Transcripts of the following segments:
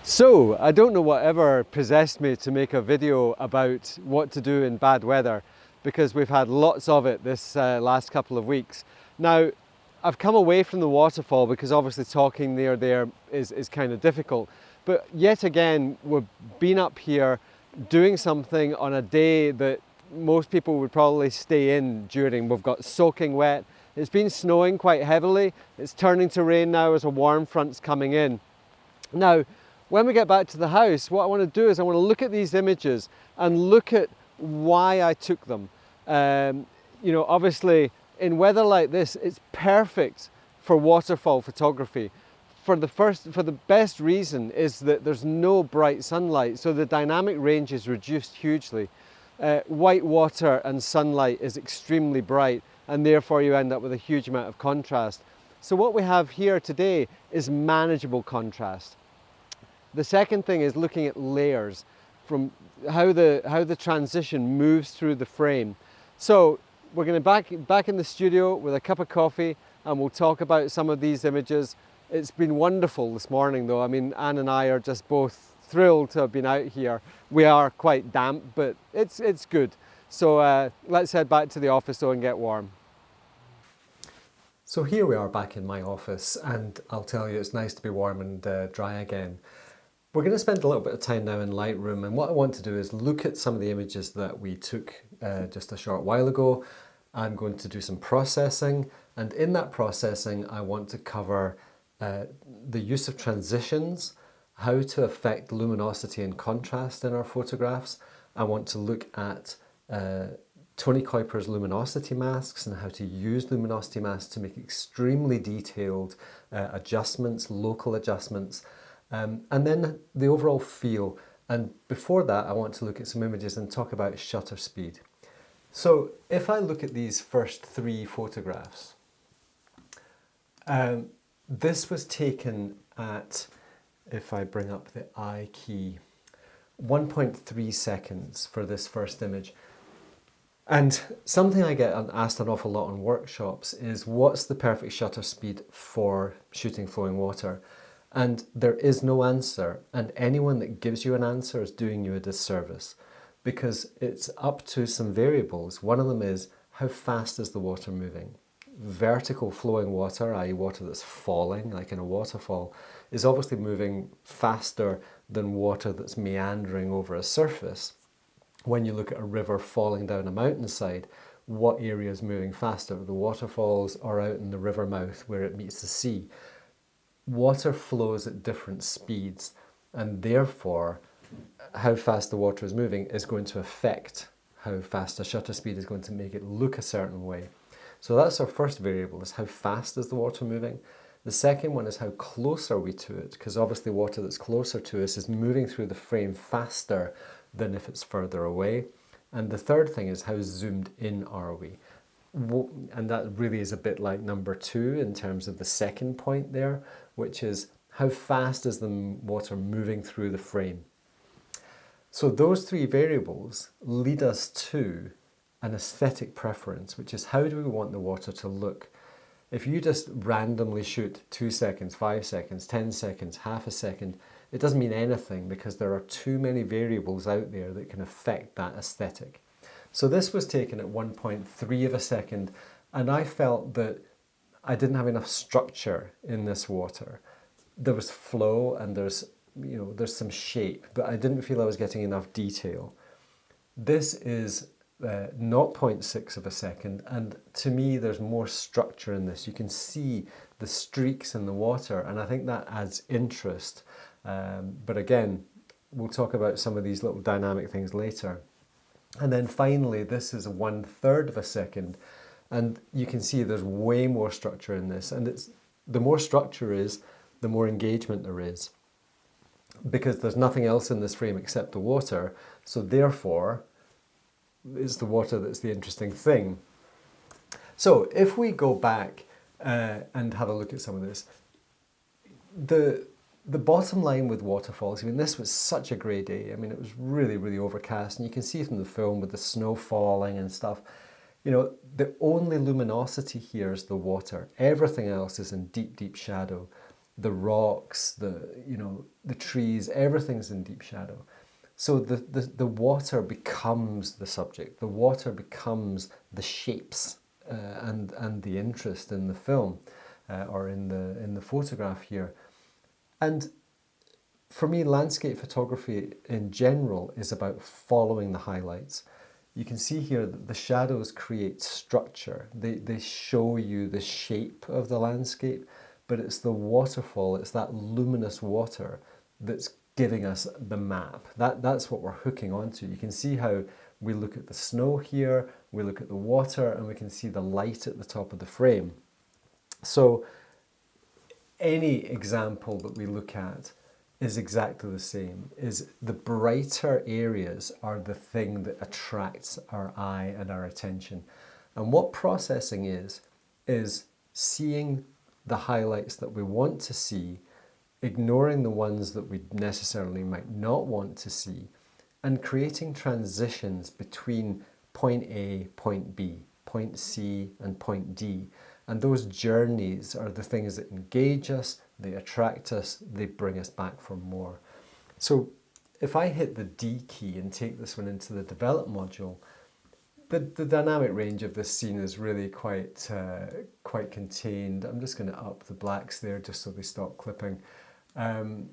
So, I don't know whatever possessed me to make a video about what to do in bad weather, because we've had lots of it this last couple of weeks. Now, I've come away from the waterfall because obviously talking near there is kind of difficult. But yet again, we've been up here doing something on a day that most people would probably stay in during. We've got soaking wet. It's been snowing quite heavily. It's turning to rain now as a warm front's coming in. Now, when we get back to the house, what I want to do is I want to look at these images and look at why I took them. Obviously in weather like this, it's perfect for waterfall photography. For the best reason is that there's no bright sunlight, so the dynamic range is reduced hugely. White water and sunlight is extremely bright, and therefore you end up with a huge amount of contrast. So what we have here today is manageable contrast. The second thing is looking at layers, from how the transition moves through the frame. So we're going to back in the studio with a cup of coffee, and we'll talk about some of these images. It's been wonderful this morning though. I mean, Anne and I are just both thrilled to have been out here. We are quite damp, but it's good. So let's head back to the office though and get warm. So here we are back in my office, and I'll tell you, it's nice to be warm and dry again. We're going to spend a little bit of time now in Lightroom, and what I want to do is look at some of the images that we took just a short while ago. I'm going to do some processing, and in that processing I want to cover the use of transitions, how to affect luminosity and contrast in our photographs. I want to look at Tony Kuyper's luminosity masks and how to use luminosity masks to make extremely detailed adjustments, local adjustments. And then the overall feel. And before that, I want to look at some images and talk about shutter speed. So if I look at these first three photographs, this was taken at, if I bring up the I key, 1.3 seconds for this first image. And something I get asked an awful lot in workshops is, what's the perfect shutter speed for shooting flowing water? And there is no answer, and anyone that gives you an answer is doing you a disservice, because it's up to some variables. One of them is, how fast is the water moving? Vertical flowing water, i.e. water that's falling, like in a waterfall, is obviously moving faster than water that's meandering over a surface. When you look at a river falling down a mountainside, what area is moving faster, the waterfalls or out in the river mouth where it meets the sea? Water flows at different speeds, and therefore how fast the water is moving is going to affect how fast a shutter speed is going to make it look a certain way. So that's our first variable, is how fast is the water moving. The second one is how close are we to it, because obviously water that's closer to us is moving through the frame faster than if it's further away. And the third thing is, how zoomed in are we? And that really is a bit like number two in terms of the second point there, which is, how fast is the water moving through the frame? So those three variables lead us to an aesthetic preference, which is, how do we want the water to look? If you just randomly shoot 2 seconds, 5 seconds, 10 seconds, half a second, it doesn't mean anything, because there are too many variables out there that can affect that aesthetic. So this was taken at 1.3 of a second, and I felt that I didn't have enough structure in this water. There was flow and there's some shape, but I didn't feel I was getting enough detail. This is 0.6 of a second, and to me there's more structure in this. You can see the streaks in the water, and I think that adds interest. But again, we'll talk about some of these little dynamic things later. And then finally, this is 1/3 of a second, and you can see there's way more structure in this, and the more structure is, the more engagement there is, because there's nothing else in this frame except the water, so therefore it's the water that's the interesting thing. So if we go back and have a look at some of this, the bottom line with waterfalls, I mean, this was such a grey day. I mean, it was really, really overcast, and you can see from the film with the snow falling and stuff, the only luminosity here is the water. Everything else is in deep, deep shadow. the rocks, the trees, everything's in deep shadow. So the water becomes the subject. The water becomes the shapes and the interest in the film or in the photograph here. And for me, landscape photography in general is about following the highlights. You can see here that the shadows create structure. They show you the shape of the landscape, but it's the waterfall, it's that luminous water that's giving us the map. That's what we're hooking onto. You can see how we look at the snow here, we look at the water, and we can see the light at the top of the frame. So any example that we look at is exactly the same. Is the brighter areas are the thing that attracts our eye and our attention. And what processing is seeing the highlights that we want to see, ignoring the ones that we necessarily might not want to see, and creating transitions between point A, point B, point C, and point D. And those journeys are the things that engage us, they attract us, they bring us back for more. So if I hit the D key and take this one into the develop module, the dynamic range of this scene is really quite contained. I'm just going to up the blacks there just so they stop clipping. The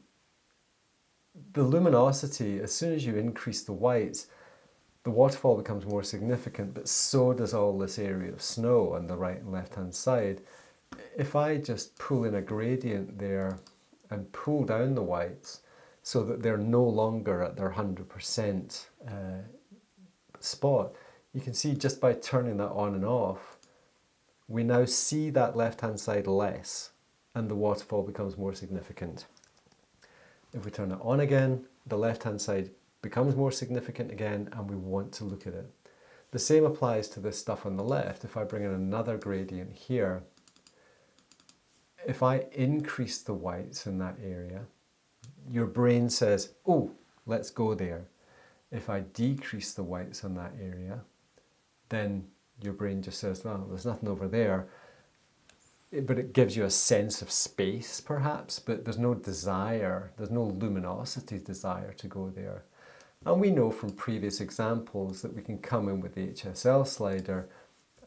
luminosity, as soon as you increase the whites, the waterfall becomes more significant, but so does all this area of snow on the right and left hand side. If I just pull in a gradient there and pull down the whites so that they're no longer at their 100% spot, you can see just by turning that on and off, we now see that left hand side less and the waterfall becomes more significant. If we turn it on again, the left hand side becomes more significant again and we want to look at it. The same applies to this stuff on the left. If I bring in another gradient here, if I increase the whites in that area, your brain says, oh, let's go there. If I decrease the whites in that area, then your brain just says, well, there's nothing over there. But it gives you a sense of space, perhaps, but there's no desire, there's no luminosity desire to go there. And we know from previous examples that we can come in with the HSL slider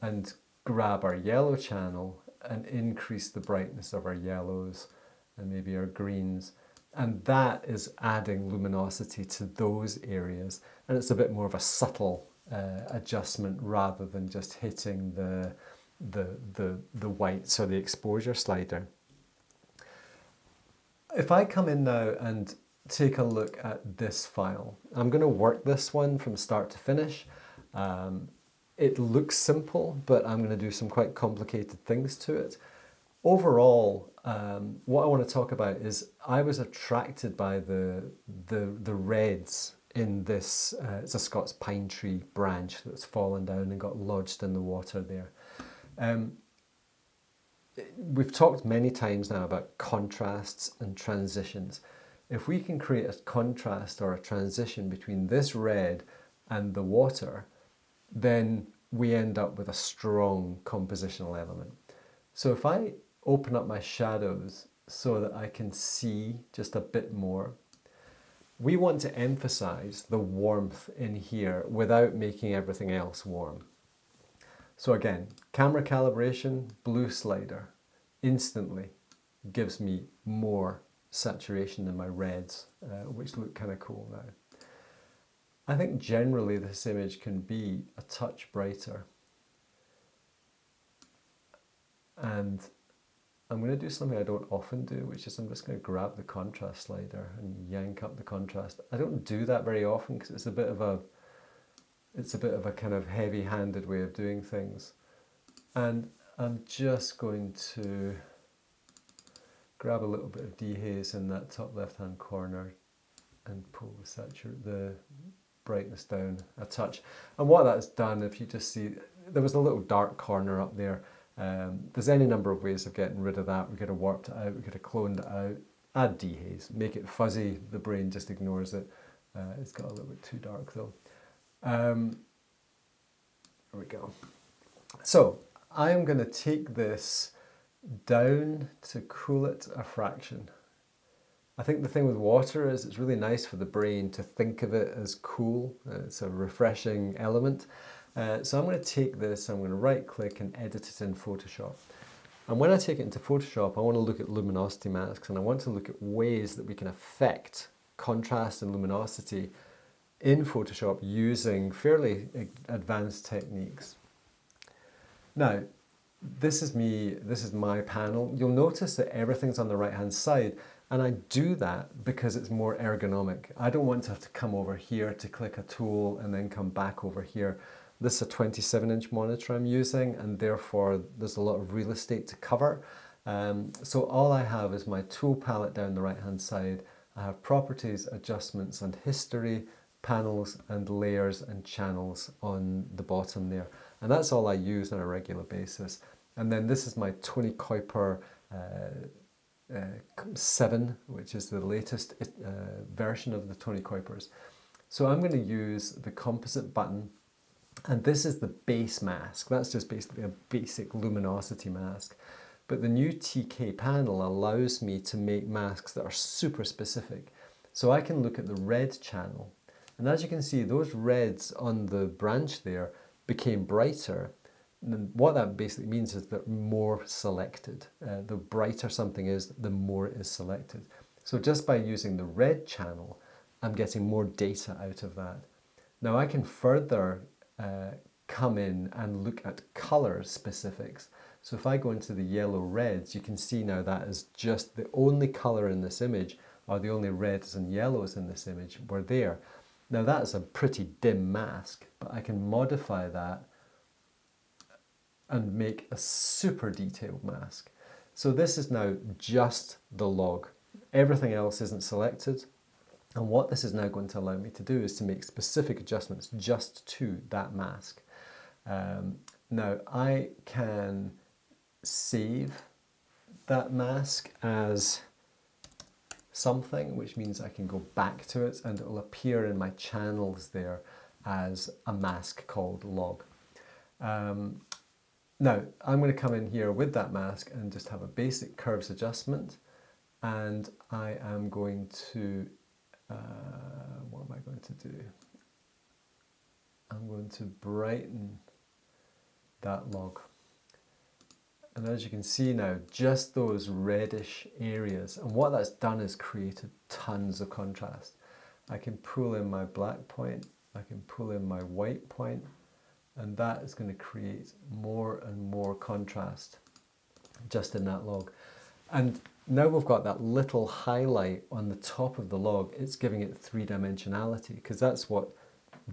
and grab our yellow channel and increase the brightness of our yellows and maybe our greens. And that is adding luminosity to those areas. And it's a bit more of a subtle adjustment rather than just hitting the whites or the exposure slider. If I come in now and take a look at this file, I'm going to work this one from start to finish. It looks simple, but I'm going to do some quite complicated things to it. Overall, what I want to talk about is I was attracted by the reds in this. It's a Scots pine tree branch that's fallen down and got lodged in the water there. We've talked many times now about contrasts and transitions. If we can create a contrast or a transition between this red and the water, then we end up with a strong compositional element. So if I open up my shadows so that I can see just a bit more, we want to emphasize the warmth in here without making everything else warm. So again, camera calibration, blue slider, instantly gives me more saturation in my reds, which look kind of cool now. I think generally this image can be a touch brighter. And I'm going to do something I don't often do, which is I'm just going to grab the contrast slider and yank up the contrast. I don't do that very often because it's a bit of a kind of heavy-handed way of doing things. And I'm just going to grab a little bit of dehaze in that top left-hand corner and pull the brightness down a touch. And what that's done, if you just see, there was a little dark corner up there. There's any number of ways of getting rid of that. We could have warped it out, we could have cloned it out, add dehaze, make it fuzzy, the brain just ignores it. It's got a little bit too dark though. There we go. So I'm going to take this down to cool it a fraction. I think the thing with water is it's really nice for the brain to think of it as cool. It's a refreshing element. So I'm going to take this, I'm going to right click and edit it in Photoshop. And when I take it into Photoshop, I want to look at luminosity masks, and I want to look at ways that we can affect contrast and luminosity in Photoshop using fairly advanced techniques. Now, this is me, this is my panel. You'll notice that everything's on the right hand side, and I do that because it's more ergonomic. I don't want to have to come over here to click a tool and then come back over here. This is a 27-inch monitor I'm using, and therefore there's a lot of real estate to cover. So all I have is my tool palette down the right hand side. I have properties, adjustments and history, panels and layers and channels on the bottom there. And that's all I use on a regular basis. And then this is my Tony Kuyper 7, which is the latest version of the Tony Kuypers. So I'm going to use the composite button, and this is the base mask. That's just basically a basic luminosity mask. But the new TK panel allows me to make masks that are super specific. So I can look at the red channel, and as you can see, those reds on the branch there became brighter. And what that basically means is they're more selected. The brighter something is, the more it is selected. So just by using the red channel, I'm getting more data out of that. Now I can further come in and look at color specifics. So if I go into the yellow reds, you can see now that is just the only color in this image, or the only reds and yellows in this image were there. Now that's a pretty dim mask, but I can modify that and make a super detailed mask. So this is now just the log. Everything else isn't selected. And what this is now going to allow me to do is to make specific adjustments just to that mask. Now I can save that mask as something, which means I can go back to it and it will appear in my channels there as a mask called log. Now I'm going to come in here with that mask and just have a basic curves adjustment, and I am going to what am I going to do? I'm going to brighten that log. And as you can see now, just those reddish areas, and what that's done is created tons of contrast. I can pull in my black point, I can pull in my white point, and that is going to create more and more contrast just in that log. And now we've got that little highlight on the top of the log, it's giving it three-dimensionality, because that's what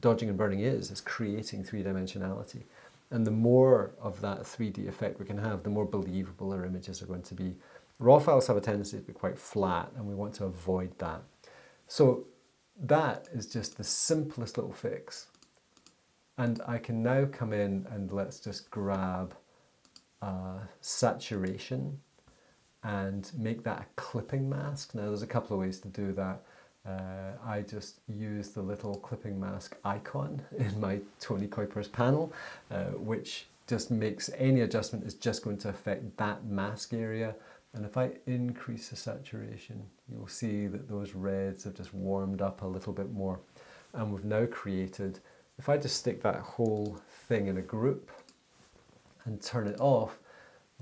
dodging and burning is creating three-dimensionality. And the more of that 3D effect we can have, the more believable our images are going to be. Raw files have a tendency to be quite flat, and we want to avoid that. So that is just the simplest little fix. And I can now come in and let's just grab saturation and make that a clipping mask. Now there's a couple of ways to do that. I just use the little clipping mask icon in my Tony Kuyper's panel, which just makes any adjustment is just going to affect that mask area. And if I increase the saturation, you'll see that those reds have just warmed up a little bit more. And we've now created, if I just stick that whole thing in a group and turn it off,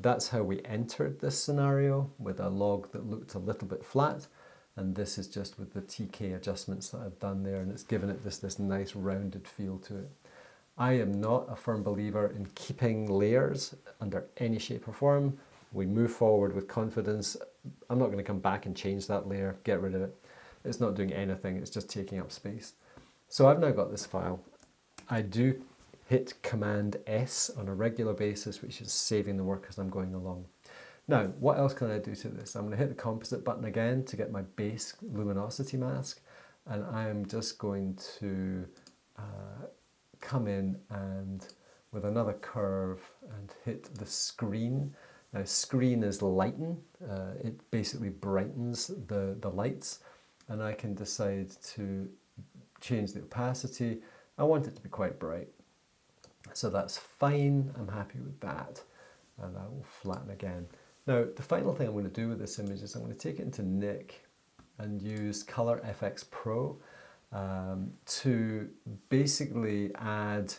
that's how we entered this scenario, with a log that looked a little bit flat. And this is just with the TK adjustments that I've done there, and it's given it this nice rounded feel to it. I am not a firm believer in keeping layers under any shape or form. We move forward with confidence. I'm not going to come back and change that layer, get rid of it. It's not doing anything, it's just taking up space. So I've now got this file. I do hit Command S on a regular basis, which is saving the work as I'm going along. Now, what else can I do to this? I'm going to hit the composite button again to get my base luminosity mask, and I am just going to come in and with another curve and hit the screen. Now, screen is lighten. It basically brightens the lights, and I can decide to change the opacity. I want it to be quite bright. So that's fine, I'm happy with that. And I will flatten again. Now, the final thing I'm going to do with this image is I'm going to take it into Nik and use Color FX Pro to basically add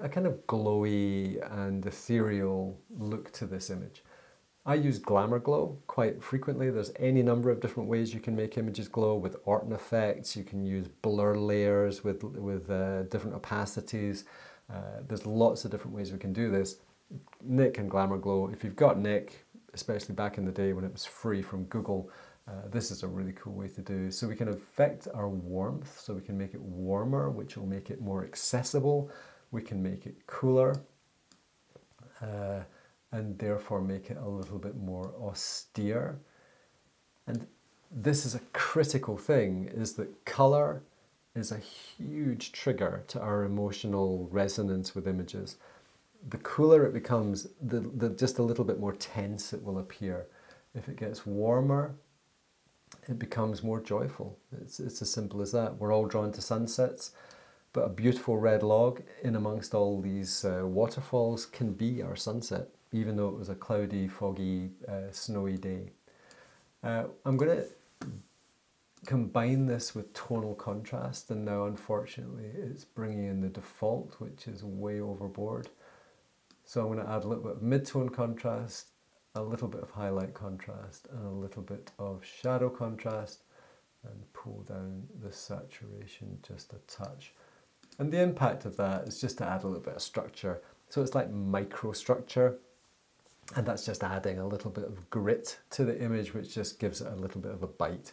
a kind of glowy and ethereal look to this image. I use Glamour Glow quite frequently. There's any number of different ways you can make images glow with Orton effects. You can use blur layers with different opacities. There's lots of different ways we can do this. Nik and Glamour Glow, if you've got Nik, especially back in the day when it was free from Google, this is a really cool way to do. So we can affect our warmth, so we can make it warmer, which will make it more accessible. We can make it cooler, and therefore make it a little bit more austere. And this is a critical thing, is that colour is a huge trigger to our emotional resonance with images. The cooler it becomes, the just a little bit more tense it will appear. If it gets warmer, it becomes more joyful. It's as simple as that. We're all drawn to sunsets, but a beautiful red log in amongst all these waterfalls can be our sunset, even though it was a cloudy, foggy, snowy day. I'm going to combine this with tonal contrast, and now unfortunately it's bringing in the default, which is way overboard. So I'm going to add a little bit of mid-tone contrast, a little bit of highlight contrast, and a little bit of shadow contrast, and pull down the saturation just a touch. And the impact of that is just to add a little bit of structure. So it's like microstructure, and that's just adding a little bit of grit to the image, which just gives it a little bit of a bite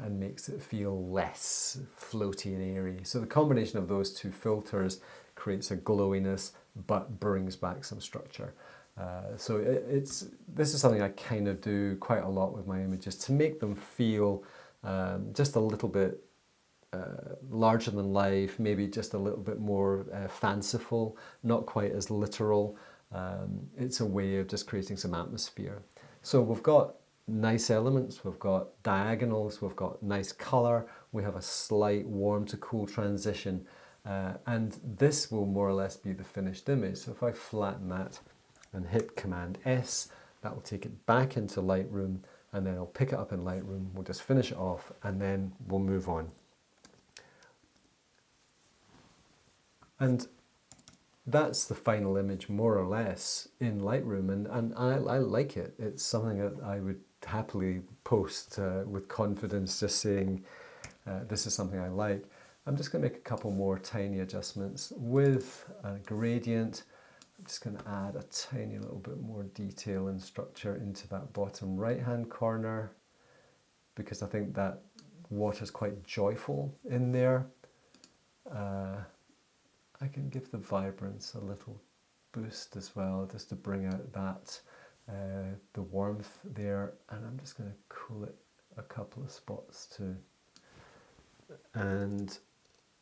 and makes it feel less floaty and airy. So the combination of those two filters creates a glowiness, but brings back some structure. So this is something I kind of do quite a lot with my images, to make them feel just a little bit larger than life, maybe just a little bit more fanciful, not quite as literal. It's a way of just creating some atmosphere. So we've got nice elements, we've got diagonals, we've got nice color, we have a slight warm to cool transition, and this will more or less be the finished image. So if I flatten that and hit Command S, that will take it back into Lightroom, and then I'll pick it up in Lightroom, we'll just finish it off, and then we'll move on. And that's the final image, more or less, in Lightroom, and I like it. It's something that I would happily post with confidence, just saying this is something I like. I'm just going to make a couple more tiny adjustments with a gradient. I'm just going to add a tiny little bit more detail and structure into that bottom right hand corner, because I think that water's quite joyful in there. I can give the vibrance a little boost as well, just to bring out that the warmth there, and I'm just going to cool it a couple of spots too, and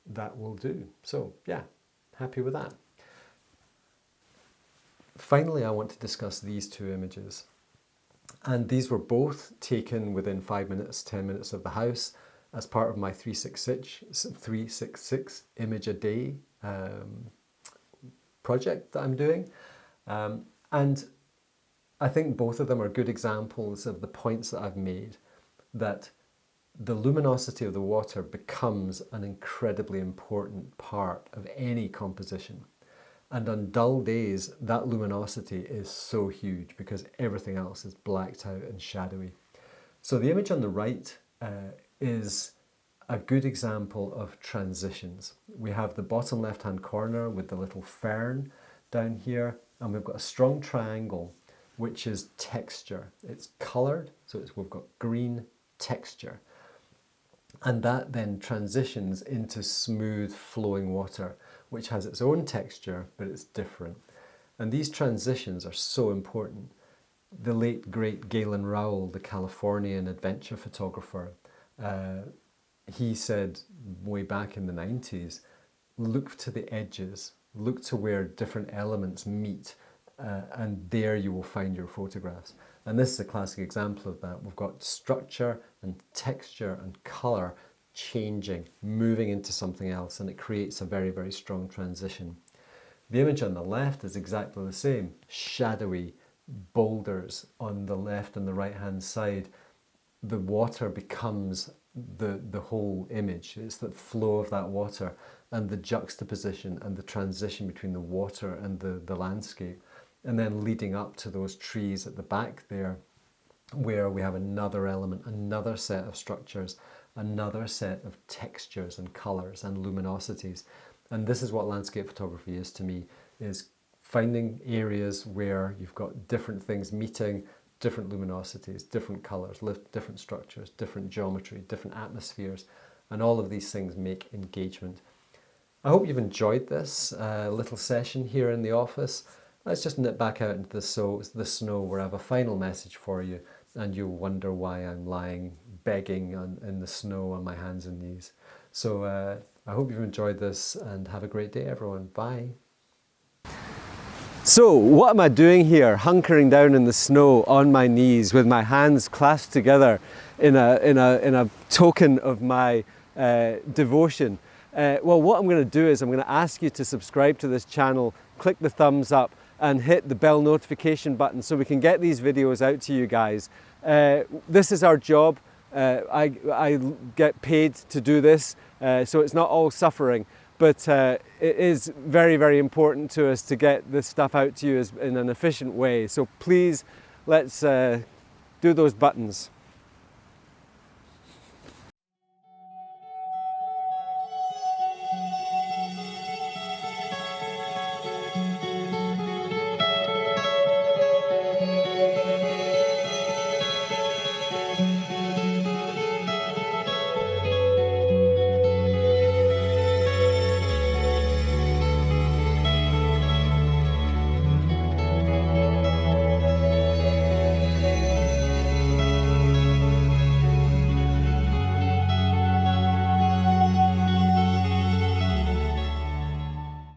that will do. So yeah, happy with that. Finally, I want to discuss these two images, and these were both taken within 5 minutes, 10 minutes of the house as part of my 366 image a day project that I'm doing, and I think both of them are good examples of the points that I've made, that the luminosity of the water becomes an incredibly important part of any composition. And on dull days, that luminosity is so huge because everything else is blacked out and shadowy. So the image on the right is a good example of transitions. We have the bottom left-hand corner with the little fern down here, and we've got a strong triangle, which is texture. It's coloured, so we've got green texture. And that then transitions into smooth flowing water, which has its own texture, but it's different. And these transitions are so important. The late, great Galen Rowell, the Californian adventure photographer, he said way back in the 90s, look to the edges, look to where different elements meet, and there you will find your photographs. And this is a classic example of that. We've got structure and texture and colour changing, moving into something else, and it creates a very, very strong transition. The image on the left is exactly the same, shadowy, boulders on the left and the right hand side, the water becomes the whole image. It's the flow of that water and the juxtaposition and the transition between the water and the landscape. And then leading up to those trees at the back there, where we have another element, another set of structures, another set of textures and colours and luminosities. And this is what landscape photography is to me, is finding areas where you've got different things meeting, different luminosities, different colours, different structures, different geometry, different atmospheres, and all of these things make engagement. I hope you've enjoyed this little session here in the office. Let's just nip back out into the snow where I have a final message for you, and you'll wonder why I'm lying begging in the snow on my hands and knees. So I hope you've enjoyed this, and have a great day, everyone. Bye. So what am I doing here, hunkering down in the snow on my knees with my hands clasped together in a token of my devotion? Well, what I'm going to do is I'm going to ask you to subscribe to this channel, click the thumbs up, and hit the bell notification button so we can get these videos out to you guys. This is our job. I get paid to do this, so it's not all suffering. But it is very, very important to us to get this stuff out to you in an efficient way. So please, let's do those buttons.